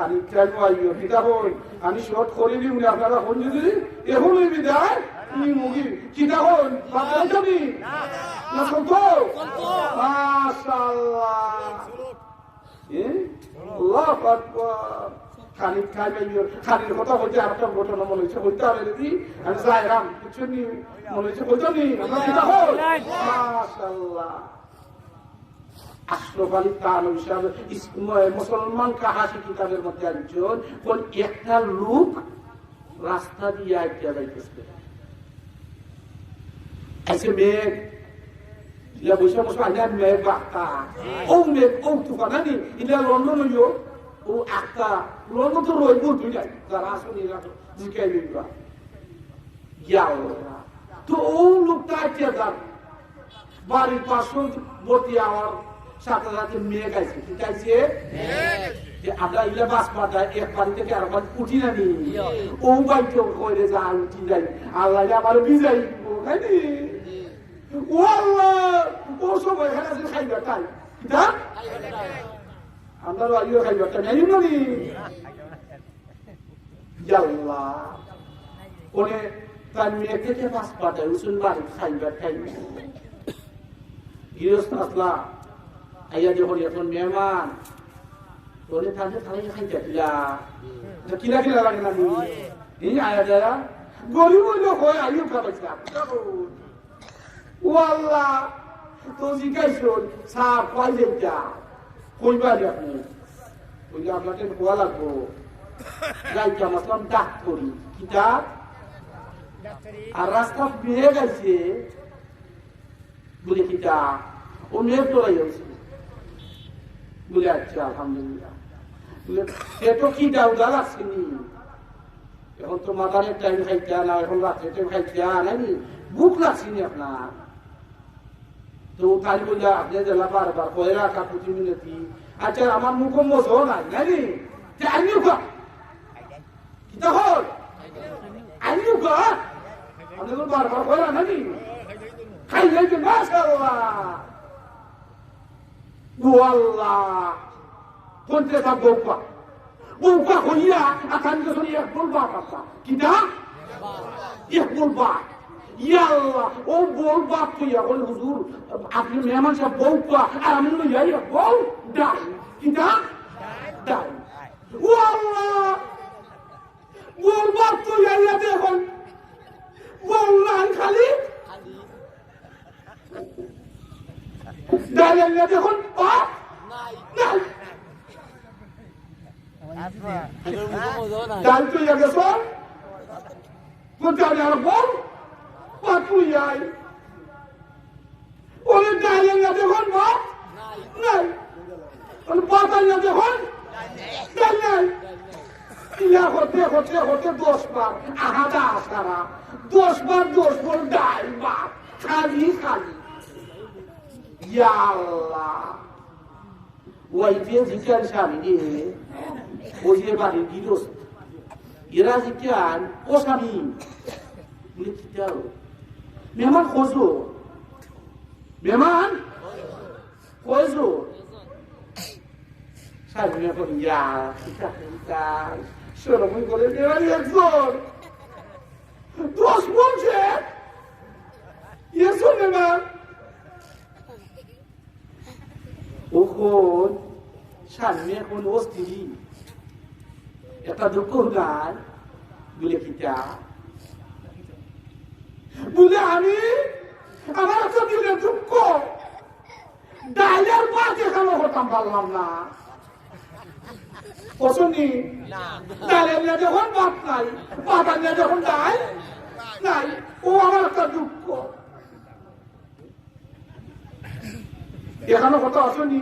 খালি খেয়াল পাইও কিতা হই আমি শর্ট করে দিই উনি আপনারা হন যদি এখন এই বিদায় তুমি মুগি কিতা হন বাতাই যাবি না সত্য মাশাআল্লাহ আল্লাহু আকবার খালি খাই পাইও খালির কথা হইতে আর একটা ঘটনা মনে হচ্ছে হইতে হবে যদি আমি যাইরাম কিছু নি মনে হচ্ছে হইতো নি আমরা কিতা হই মাশাআল্লাহ আশরাফ আলী থানভী সাহেব মুসলমান কাহাসি কিতাবের মধ্যে একজন কোন একটা লোক রাস্তা দিয়ে আইতে যাইতেছে ऐसे मेघ या বসে বসে আইনা মেঘ বাক্তা ও মেঘ ও তুফান নি ইলা লন্ডন হইও ও একটা লন্ডন তো রইব তুই যাই যারা আসুন এরা জিকাই দিবা ইয়াও তো ও লোকটা আইতে যান বাড়ির পাশে বর্তি আমার সাথে সাথে মেঘ আইছে ঠিক আছে যে আমরা ইলা বাস পাতা এক বাড়ি থেকে আর বাড়ি উঠি না নি ও বাইতে কইরে যা উঠি যাই আল্লাহ আমার বিজাই খাইনি ও আল্লাহ ও সময় এখানে আছে খাইবা তাই কিতা আমরা আইও খাইবা তাই নাই নি আল্লাহ ওনে তার মেয়ে থেকে বাস পাতা উসুন বাড়ি খাইবা তাই গিরস্ত আসলা আইয়া যখন এখন মেহমান তোরে তাহলে খাই খাইতে কিলা কিলা কিলা লাগে না এই আয়া যারা গরিব লোক হয় আইও খাবাইছা ও আল্লাহ তো জিজ্ঞাসুন সাপ পাইলে যা কইবা আপনি কইলে আপনাকে খোয়া লাগবো যাইতে আমার ডাক করি কিতা আর রাস্তা বেড়ে গেছে বলে কিতা ও মেয়ে তোরাই হয়েছে বলে আচ্ছা আলহামদুলিল্লাহ সে তো কি দাউদা লাগছেনি এখন তো মাথার টাইম খাইতে না এখন রাত্রে টাইম খাইতে নাকি ভুক লাগছেনি আপনার তো তাই বলে আপনি জেলা বারবার কয়ে রাখা প্রতি মিনিটি আচ্ছা আমার মুখ মজো নাই নাকি আইনিও গা কিতা হল আইনিও গা আপনি তো বারবার কয়ে নাকি খাই যাইতে মাশাআল্লাহ আল্লাহ কোনটা তা বউকা বউকা হইয়া আকান যখন এক বলবা পাতা কিটা এক বলবা ইয়া আল্লাহ ও বলবা তুই এখন হুজুর আপনি মেহমান সাহেব বউকা আর আমি লইয়া এক বল ডাই কিটা ডাই ও আল্লাহ বলবা তুই আইয়া দেখুন বললাম খালি ডাইয়া দেখুন পাপ নাই ডাল তুই আগে সর কোথায় আর বল পাপ তুই আই ওরে ডাইয়া দেখুন পাপ নাই ওরে পাতাইয়া দেখুন ডাল নাই ইয়া হতে হতে হতে 10 বার আহাদা আসারা 10 বার 10 বার ডাল বাপ খালি খালি ইয়া আল্লাহ ওই যে জিকার স্বামী ওই যে বাড়ি গিরস্ত এরা জিকার ও স্বামী বলে কি দাও মেহমান খোঁজো মেহমান খোঁজো স্বামী এখন ইয়া সেরকমই করে দেওয়ার একজন 10 বলছে ইয়েছো মেহমান ওখন সামনে এখন ও স্ত্রী একটা দুঃখ গান বলে কিতা বলে আমি আমার একটা দিলে দুঃখ ডাইলের পাঁচ এখানে হতাম পারলাম না পছন্দি ডাইলের নিয়ে যখন বাপ নাই পাতা নিয়ে যখন ডাই নাই ও আমার একটা দুঃখ এখানে কথা আসনি